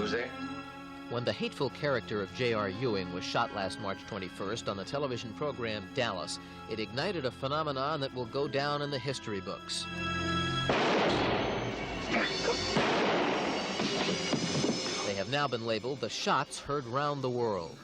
Jose? When the hateful character of J.R. Ewing was shot last March 21st on the television program Dallas, it ignited a phenomenon that will go down in the history books. They have now been labeled the shots heard round the world.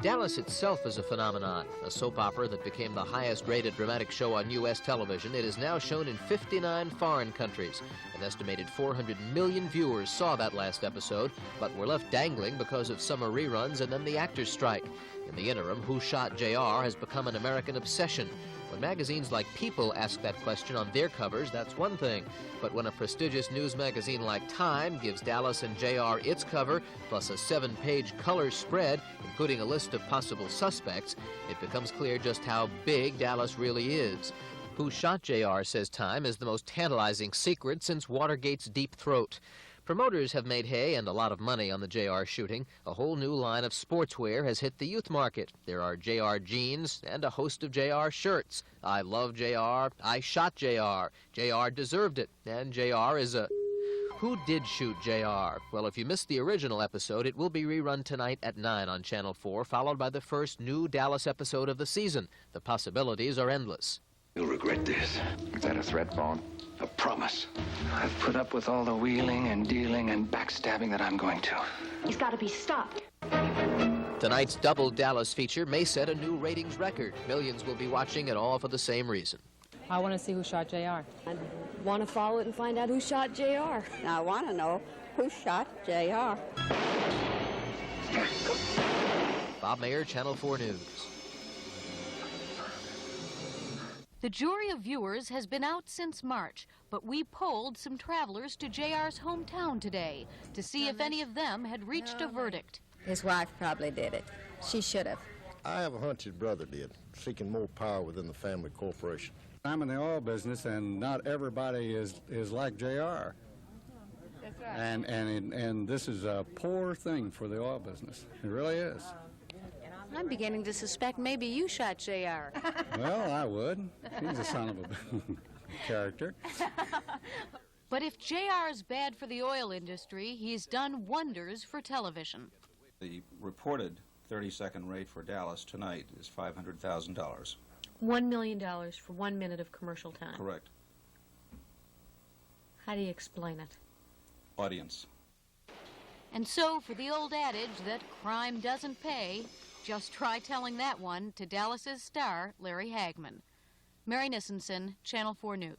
Dallas itself is a phenomenon, a soap opera that became the highest-rated dramatic show on U.S. television. It is now shown in 59 foreign countries. An estimated 400 million viewers saw that last episode, but were left dangling because of summer reruns and then the actors' strike. In the interim, Who Shot J.R. has become an American obsession. When magazines like People ask that question on their covers, that's one thing. But when a prestigious news magazine like Time gives Dallas and J.R. its cover, plus a 7-page color spread, including a list of possible suspects, it becomes clear just how big Dallas really is. Who Shot J.R., says Time, is the most tantalizing secret since Watergate's deep throat. Promoters have made hay and a lot of money on the J.R. shooting. A whole new line of sportswear has hit the youth market. There are J.R. jeans and a host of J.R. shirts. I love J.R. I shot J.R. J.R. deserved it. And J.R. is a... Who did shoot J.R.? Well, if you missed the original episode, it will be rerun tonight at 9 on Channel 4, followed by the first new Dallas episode of the season. The possibilities are endless. You'll regret this. Is that a threat, Vaughn? A promise. I've put up with all the wheeling and dealing and backstabbing that I'm going to. He's got to be stopped. Tonight's double Dallas feature may set a new ratings record. Millions will be watching it all for the same reason. I want to see Who Shot J.R. I want to follow it and find out who shot J.R. I want to know who shot J.R. Bob Mayer, Channel 4 News. The jury of viewers has been out since March, but we polled some travelers to JR's hometown today to see if any of them had reached a verdict. His wife probably did it. She should have. I have a hunch his brother did, seeking more power within the family corporation. I'm in the oil business, and not everybody is like J.R. That's right. And this is a poor thing for the oil business. It really is. I'm beginning to suspect maybe you shot J.R. Well, I would. He's a son of a character. But if J.R. is bad for the oil industry, he's done wonders for television. The reported 30-second rate for Dallas tonight is $500,000. $1 million for 1 minute of commercial time. Correct. How do you explain it? Audience. And so, for the old adage that crime doesn't pay, just try telling that one to Dallas's star, Larry Hagman. Mary Nissenson, Channel 4 News.